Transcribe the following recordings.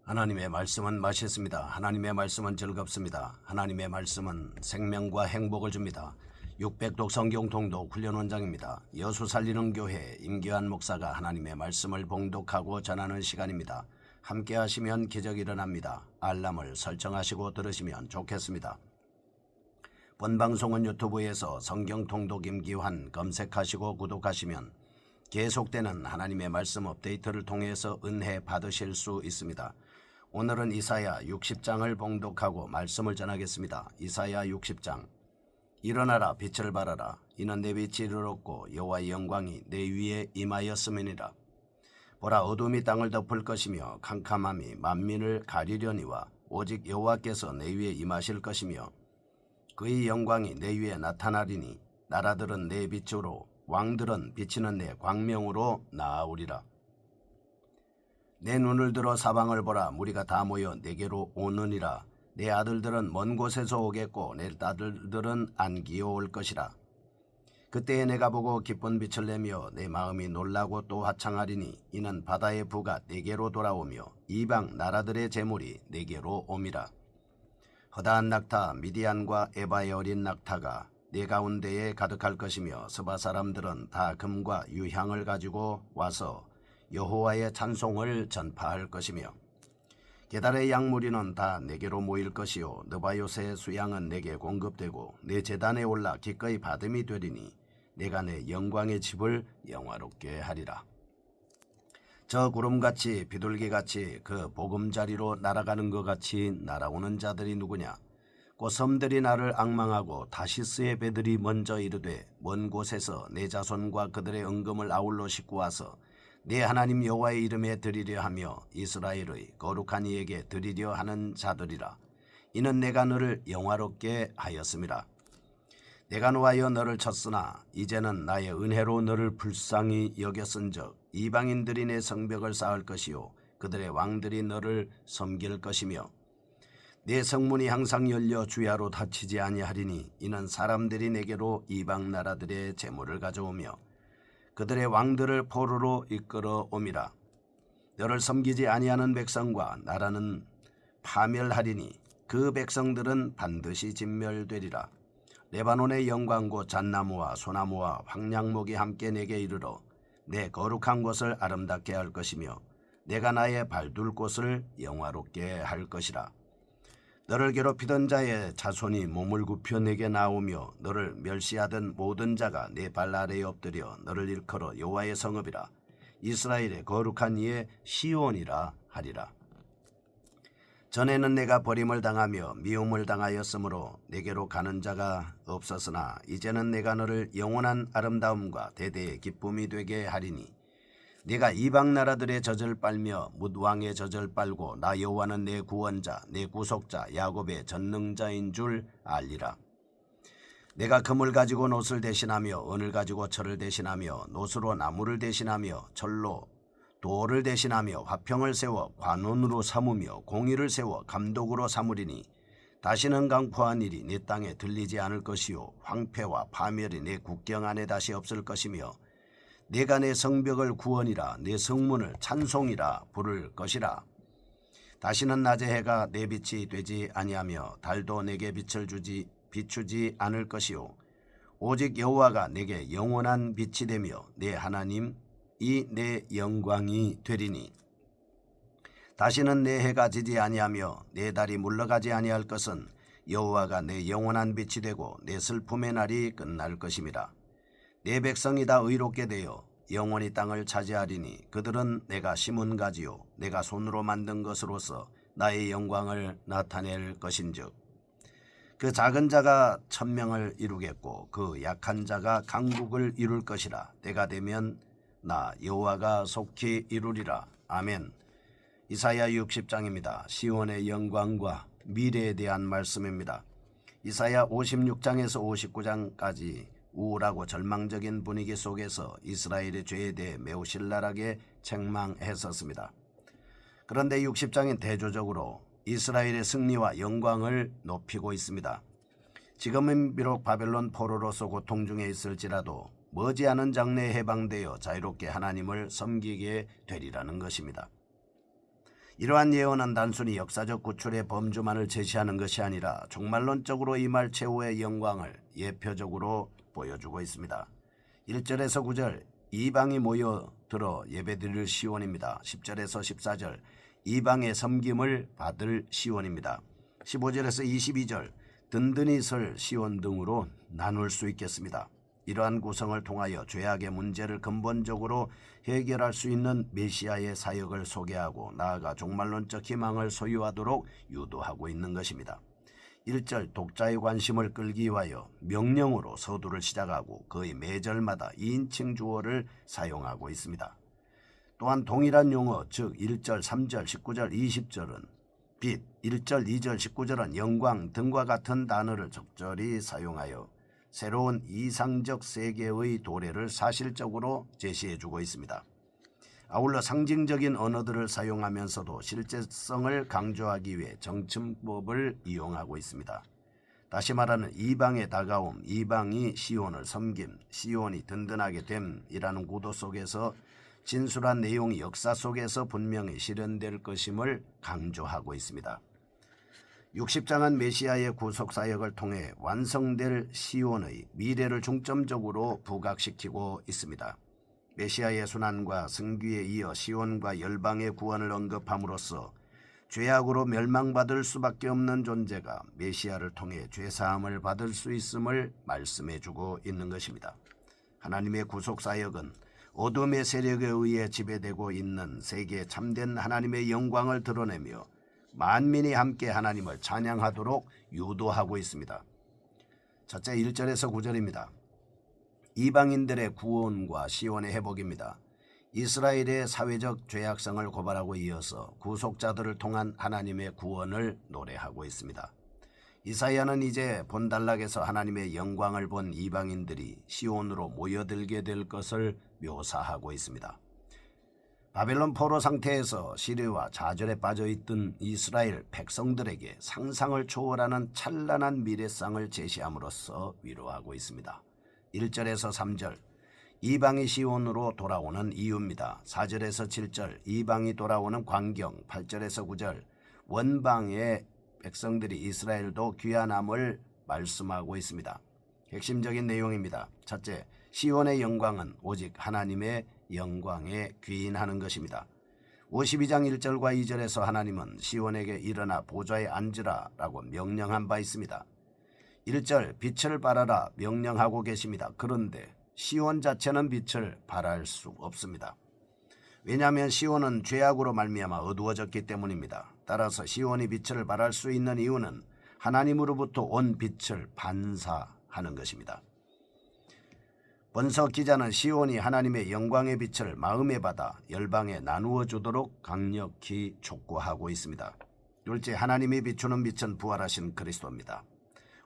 하나님의 말씀은 맛있습니다. 하나님의 말씀은 즐겁습니다. 하나님의 말씀은 생명과 행복을 줍니다. 600독 성경 통독 훈련 원장입니다. 여수 살리는 교회 임기환 목사가 하나님의 말씀을 봉독하고 전하는 시간입니다. 함께 하시면 기적이 일어납니다. 알람을 설정하시고 들으시면 좋겠습니다. 본 방송은 유튜브에서 성경 통독 임기환 검색하시고 구독하시면 계속되는 하나님의 말씀 업데이트를 통해서 은혜 받으실 수 있습니다. 오늘은 이사야 60장을 봉독하고 말씀을 전하겠습니다. 이사야 60장. 일어나라 빛을 발하라. 이는 내 빛이 이르렀고 여호와의 영광이 내 위에 임하였음이니라. 보라, 어둠이 땅을 덮을 것이며 캄캄함이 만민을 가리려니와 오직 여호와께서 내 위에 임하실 것이며 그의 영광이 내 위에 나타나리니 나라들은 내 빛으로 왕들은 비치는 내 광명으로 나아오리라. 내 눈을 들어 사방을 보라. 무리가 다 모여 내게로 오느니라. 내 아들들은 먼 곳에서 오겠고 내 딸들은 안기어 올 것이라. 그때에 내가 보고 기쁜 빛을 내며 내 마음이 놀라고 또 화창하리니 이는 바다의 부가 내게로 돌아오며 이방 나라들의 재물이 내게로 옴이라. 허다한 낙타 미디안과 에바의 어린 낙타가 내 가운데에 가득할 것이며 스바 사람들은 다 금과 유향을 가지고 와서 여호와의 찬송을 전파할 것이며 게달의 양무리는 다 내게로 모일 것이요 느바요새의 수양은 내게 공급되고 내 제단에 올라 기꺼이 받음이 되리니 내가 내 영광의 집을 영화롭게 하리라. 저 구름같이 비둘기같이 그 보금자리로 날아가는 것 같이 날아오는 자들이 누구냐? 곧 섬들이 나를 앙망하고 다시스의 배들이 먼저 이르되 먼 곳에서 내 자손과 그들의 은금을 아울러 싣고 와서 내 하나님 여호와의 이름에 드리려 하며 이스라엘의 거룩한 이에게 드리려 하는 자들이라. 이는 내가 너를 영화롭게 하였음이라. 내가 노하여 너를 쳤으나 이제는 나의 은혜로 너를 불쌍히 여겼은즉 이방인들이 내 성벽을 쌓을 것이요 그들의 왕들이 너를 섬길 것이며 내 성문이 항상 열려 주야로 닫히지 아니하리니 이는 사람들이 내게로 이방 나라들의 재물을 가져오며 그들의 왕들을 포로로 이끌어 옴이라. 너를 섬기지 아니하는 백성과 나라는 파멸하리니 그 백성들은 반드시 진멸되리라. 레바논의 영광고 잣나무와 소나무와 황량목이 함께 내게 이르러 내 거룩한 곳을 아름답게 할 것이며 내가 나의 발둘 곳을 영화롭게 할 것이라. 너를 괴롭히던 자의 자손이 몸을 굽혀 내게 나오며 너를 멸시하던 모든 자가 내 발 아래에 엎드려 너를 일컬어 여호와의 성읍이라 이스라엘의 거룩한 이의 시온이라 하리라. 전에는 내가 버림을 당하며 미움을 당하였으므로 내게로 가는 자가 없었으나 이제는 내가 너를 영원한 아름다움과 대대의 기쁨이 되게 하리니 네가 이방 나라들의 젖을 빨며 뭇왕의 젖을 빨고 나 여호와는 내 구원자 내 구속자 야곱의 전능자인 줄 알리라. 내가 금을 가지고 옷을 대신하며 은을 가지고 철을 대신하며 노수로 나무를 대신하며 철로 돌을 대신하며 화평을 세워 관원으로 삼으며 공의를 세워 감독으로 삼으리니 다시는 강포한 일이 내 땅에 들리지 않을 것이요 황폐와 파멸이 내 국경 안에 다시 없을 것이며 내가 내 성벽을 구원이라 내 성문을 찬송이라 부를 것이라. 다시는 낮의 해가 내 빛이 되지 아니하며 달도 내게 빛을 비추지 않을 것이요 오직 여호와가 내게 영원한 빛이 되며 내 하나님 이 내 영광이 되리니 다시는 내 해가 지지 아니하며 내 달이 물러가지 아니할 것은 여호와가 내 영원한 빛이 되고 내 슬픔의 날이 끝날 것임이라. 내 백성이 다 의롭게 되어 영원히 땅을 차지하리니 그들은 내가 심은 가지요 내가 손으로 만든 것으로서 나의 영광을 나타낼 것인즉 그 작은 자가 천명을 이루겠고 그 약한 자가 강국을 이룰 것이라. 때가 되면 나 여호와가 속히 이루리라. 아멘. 이사야 60장입니다. 시온의 영광과 미래에 대한 말씀입니다. 이사야 56장에서 59장까지 우울하고 절망적인 분위기 속에서 이스라엘의 죄에 대해 매우 신랄하게 책망했었습니다. 그런데 60장은 대조적으로 이스라엘의 승리와 영광을 높이고 있습니다. 지금은 비록 바벨론 포로로서 고통 중에 있을지라도 머지않은 장래에 해방되어 자유롭게 하나님을 섬기게 되리라는 것입니다. 이러한 예언은 단순히 역사적 구출의 범주만을 제시하는 것이 아니라 종말론적으로 임할 최후의 영광을 예표적으로 보여주고 있습니다. 1절에서 9절 이방이 모여들어 예배드릴 시온입니다. 10절에서 14절 이방의 섬김을 받을 시온입니다. 15절에서 22절 든든히 설 시온 등으로 나눌 수 있겠습니다. 이러한 구성을 통하여 죄악의 문제를 근본적으로 해결할 수 있는 메시아의 사역을 소개하고 나아가 종말론적 희망을 소유하도록 유도하고 있는 것입니다. 1절 독자의 관심을 끌기 위하여 명령으로 서두를 시작하고 거의 매절마다 2인칭 주어를 사용하고 있습니다. 또한 동일한 용어 즉 1절, 3절, 19절, 20절은 빛, 1절, 2절, 19절은 영광 등과 같은 단어를 적절히 사용하여 새로운 이상적 세계의 도래를 사실적으로 제시해주고 있습니다. 아울러 상징적인 언어들을 사용하면서도 실제성을 강조하기 위해 정침법을 이용하고 있습니다. 다시 말하는 이방의 다가옴, 이방이 시온을 섬김, 시온이 든든하게 됨이라는 구도 속에서 진술한 내용이 역사 속에서 분명히 실현될 것임을 강조하고 있습니다. 60장은 메시아의 구속사역을 통해 완성될 시온의 미래를 중점적으로 부각시키고 있습니다. 메시아의 순환과 승귀에 이어 시온과 열방의 구원을 언급함으로써 죄악으로 멸망받을 수밖에 없는 존재가 메시아를 통해 죄사함을 받을 수 있음을 말씀해주고 있는 것입니다. 하나님의 구속사역은 어둠의 세력에 의해 지배되고 있는 세계의 참된 하나님의 영광을 드러내며 만민이 함께 하나님을 찬양하도록 유도하고 있습니다. 첫째 1절에서 9절입니다. 이방인들의 구원과 시온의 회복입니다. 이스라엘의 사회적 죄악성을 고발하고 이어서 구속자들을 통한 하나님의 구원을 노래하고 있습니다. 이사야는 이제 본단락에서 하나님의 영광을 본 이방인들이 시온으로 모여들게 될 것을 묘사하고 있습니다. 바벨론 포로 상태에서 시리와 좌절에 빠져있던 이스라엘 백성들에게 상상을 초월하는 찬란한 미래상을 제시함으로써 위로하고 있습니다. 1절에서 3절 이방이 시온으로 돌아오는 이유입니다. 4절에서 7절 이방이 돌아오는 광경, 8절에서 9절 원방의 백성들이 이스라엘도 귀환함을 말씀하고 있습니다. 핵심적인 내용입니다. 첫째, 시온의 영광은 오직 하나님의 영광에 귀인하는 것입니다. 52장 1절과 2절에서 하나님은 시온에게 일어나 보좌에 앉으라 라고 명령한 바 있습니다. 1절 빛을 발하라 명령하고 계십니다. 그런데 시온 자체는 빛을 발할 수 없습니다. 왜냐하면 시온은 죄악으로 말미암아 어두워졌기 때문입니다. 따라서 시온이 빛을 발할 수 있는 이유는 하나님으로부터 온 빛을 반사하는 것입니다. 본서 기자는 시온이 하나님의 영광의 빛을 마음에 받아 열방에 나누어 주도록 강력히 촉구하고 있습니다. 둘째, 하나님이 비추는 빛은 부활하신 그리스도입니다.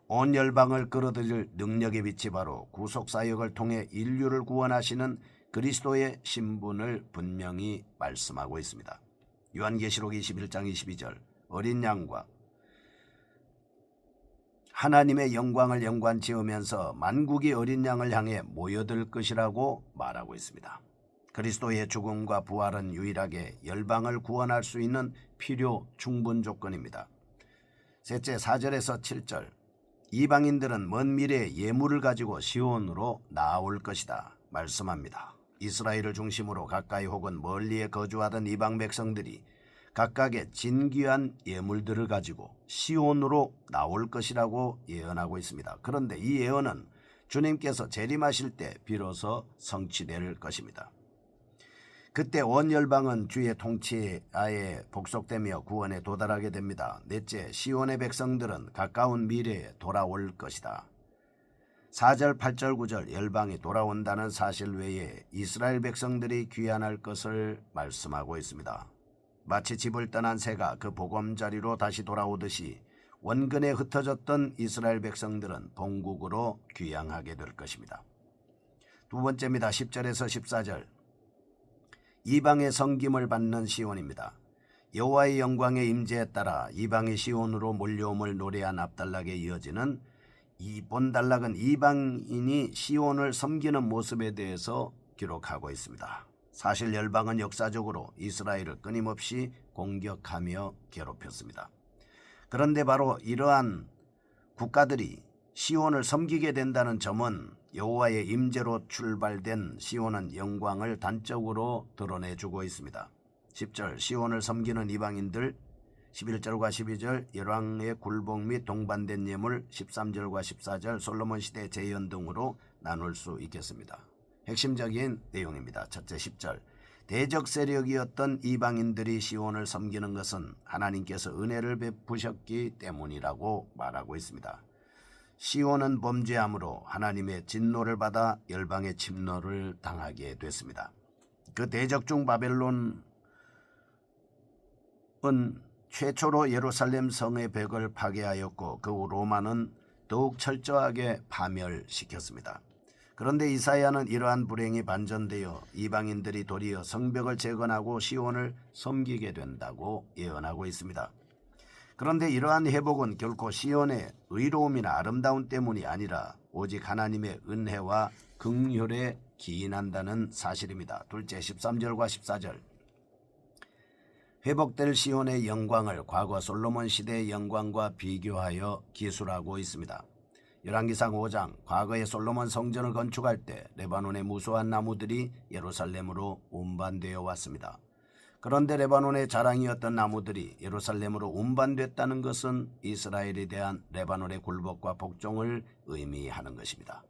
온 열방을 끌어들일 능력의 빛이 바로 구속사역을 통해 인류를 구원하시는 그리스도의 신분을 분명히 말씀하고 있습니다. 요한계시록 21장 22절 어린 양과 하나님의 영광을 연관지으면서 만국이 어린 양을 향해 모여들 것이라고 말하고 있습니다. 그리스도의 죽음과 부활은 유일하게 열방을 구원할 수 있는 필요 충분 조건입니다. 셋째 4절에서 7절 이방인들은 먼 미래에 예물을 가지고 시온으로 나올 것이다 말씀합니다. 이스라엘을 중심으로 가까이 혹은 멀리에 거주하던 이방 백성들이 각각의 진귀한 예물들을 가지고 시온으로 나올 것이라고 예언하고 있습니다. 그런데 이 예언은 주님께서 재림하실 때 비로소 성취될 것입니다. 그때 온 열방은 주의 통치하에 복속되며 구원에 도달하게 됩니다. 넷째, 시온의 백성들은 가까운 미래에 돌아올 것이다. 4절, 8절, 9절 열방이 돌아온다는 사실 외에 이스라엘 백성들이 귀환할 것을 말씀하고 있습니다. 마치 집을 떠난 새가 그 보금자리로 다시 돌아오듯이 원근에 흩어졌던 이스라엘 백성들은 본국으로 귀향하게 될 것입니다. 두 번째입니다. 10절에서 14절 이방의 섬김을 받는 시온입니다. 여호와의 영광의 임재에 따라 이방이 시온으로 몰려옴을 노래한 앞단락에 이어지는 이 본단락은 이방인이 시온을 섬기는 모습에 대해서 기록하고 있습니다. 사실 열방은 역사적으로 이스라엘을 끊임없이 공격하며 괴롭혔습니다. 그런데 바로 이러한 국가들이 시온을 섬기게 된다는 점은 여호와의 임재로 출발된 시온은 영광을 단적으로 드러내주고 있습니다. 10절 시온을 섬기는 이방인들, 11절과 12절 열왕의 굴복 및 동반된 예물, 13절과 14절 솔로몬 시대 재현 등으로 나눌 수 있겠습니다. 핵심적인 내용입니다. 첫째 10절 대적 세력이었던 이방인들이 시온을 섬기는 것은 하나님께서 은혜를 베푸셨기 때문이라고 말하고 있습니다. 시온은 범죄함으로 하나님의 진노를 받아 열방의 침노를 당하게 됐습니다. 그 대적 중 바벨론은 최초로 예루살렘 성의 벽을 파괴하였고 그 후 로마는 더욱 철저하게 파멸시켰습니다. 그런데 이사야는 이러한 불행이 반전되어 이방인들이 도리어 성벽을 재건하고 시온을 섬기게 된다고 예언하고 있습니다. 그런데 이러한 회복은 결코 시온의 의로움이나 아름다움 때문이 아니라 오직 하나님의 은혜와 긍휼에 기인한다는 사실입니다. 둘째 13절과 14절 회복될 시온의 영광을 과거 솔로몬 시대의 영광과 비교하여 기술하고 있습니다. 열왕기상 5장 과거에 솔로몬 성전을 건축할 때 레바논의 무수한 나무들이 예루살렘으로 운반되어 왔습니다. 그런데 레바논의 자랑이었던 나무들이 예루살렘으로 운반됐다는 것은 이스라엘에 대한 레바논의 굴복과 복종을 의미하는 것입니다.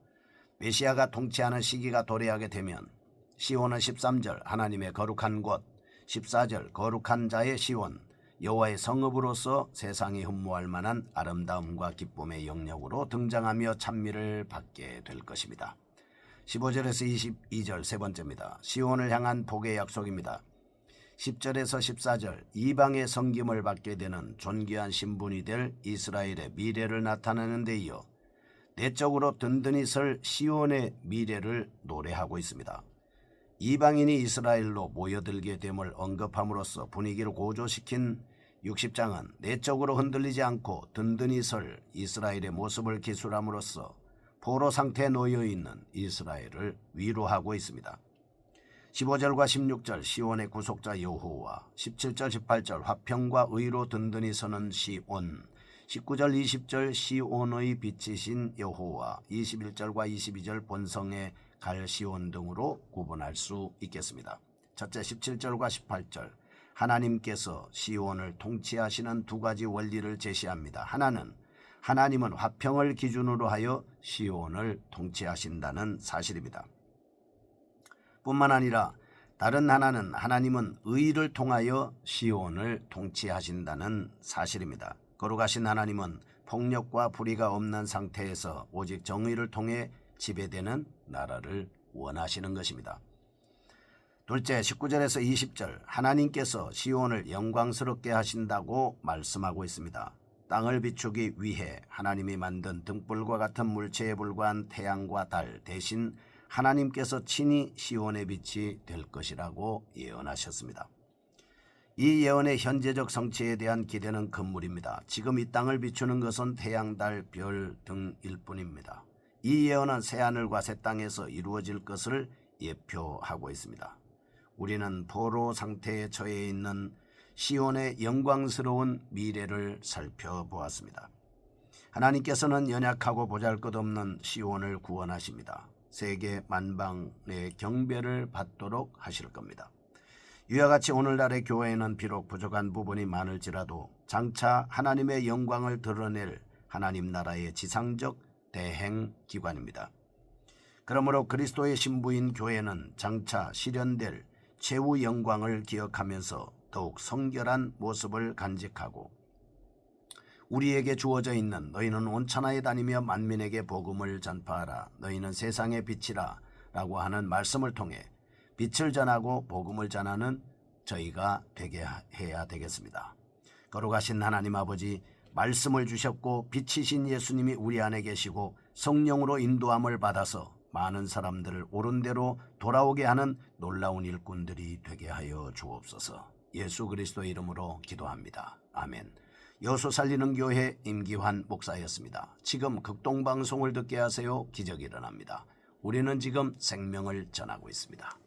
메시아가 통치하는 시기가 도래하게 되면 시온은 13절 하나님의 거룩한 곳, 14절 거룩한 자의 시온, 여호와의 성읍으로서 세상이 흠모할 만한 아름다움과 기쁨의 영역으로 등장하며 찬미를 받게 될 것입니다. 15절에서 22절 세 번째입니다. 시온을 향한 복의 약속입니다. 10절에서 14절 이방의 섬김을 받게 되는 존귀한 신분이 될 이스라엘의 미래를 나타내는 데 이어 내적으로 든든히 설 시온의 미래를 노래하고 있습니다. 이방인이 이스라엘로 모여들게 됨을 언급함으로써 분위기를 고조시킨 60장은 내적으로 흔들리지 않고 든든히 설 이스라엘의 모습을 기술함으로써 포로 상태에 놓여있는 이스라엘을 위로하고 있습니다. 15절과 16절 시온의 구속자 여호와, 17절 18절 화평과 의로 든든히 서는 시온, 19절 20절 시온의 빛이신 여호와, 21절과 22절 본성의 갈 시온 등으로 구분할 수 있겠습니다. 첫째 17절과 18절 하나님께서 시온을 통치하시는 두 가지 원리를 제시합니다. 하나님은 화평을 기준으로 하여 시온을 통치하신다는 사실입니다. 뿐만 아니라 다른 하나는 하나님은 의를 통하여 시온을 통치하신다는 사실입니다. 거룩하신 하나님은 폭력과 불의가 없는 상태에서 오직 정의를 통해 지배되는 나라를 원하시는 것입니다. 둘째 19절에서 20절 하나님께서 시온을 영광스럽게 하신다고 말씀하고 있습니다. 땅을 비추기 위해 하나님이 만든 등불과 같은 물체에 불과한 태양과 달 대신 하나님께서 친히 시온의 빛이 될 것이라고 예언하셨습니다. 이 예언의 현재적 성취에 대한 기대는 금물입니다. 지금 이 땅을 비추는 것은 태양, 달, 별 등일 뿐입니다. 이 예언은 새하늘과 새 땅에서 이루어질 것을 예표하고 있습니다. 우리는 포로 상태에 처해 있는 시온의 영광스러운 미래를 살펴보았습니다. 하나님께서는 연약하고 보잘것없는 시온을 구원하십니다. 세계 만방의 경배를 받도록 하실 겁니다. 이와 같이 오늘날의 교회에는 비록 부족한 부분이 많을지라도 장차 하나님의 영광을 드러낼 하나님 나라의 지상적 대행 기관입니다. 그러므로 그리스도의 신부인 교회는 장차 실현될 최후 영광을 기억하면서 더욱 성결한 모습을 간직하고 우리에게 주어져 있는 너희는 온 천하에 다니며 만민에게 복음을 전파하라 너희는 세상의 빛이라 라고 하는 말씀을 통해 빛을 전하고 복음을 전하는 저희가 되게 해야 되겠습니다. 거룩하신 하나님 아버지 말씀을 주셨고 빛이신 예수님이 우리 안에 계시고 성령으로 인도함을 받아서 많은 사람들을 옳은 대로 돌아오게 하는 놀라운 일꾼들이 되게 하여 주옵소서. 예수 그리스도의 이름으로 기도합니다. 아멘. 여수 살리는 교회 임기환 목사였습니다. 지금 극동방송을 듣게 하세요. 기적이 일어납니다. 우리는 지금 생명을 전하고 있습니다.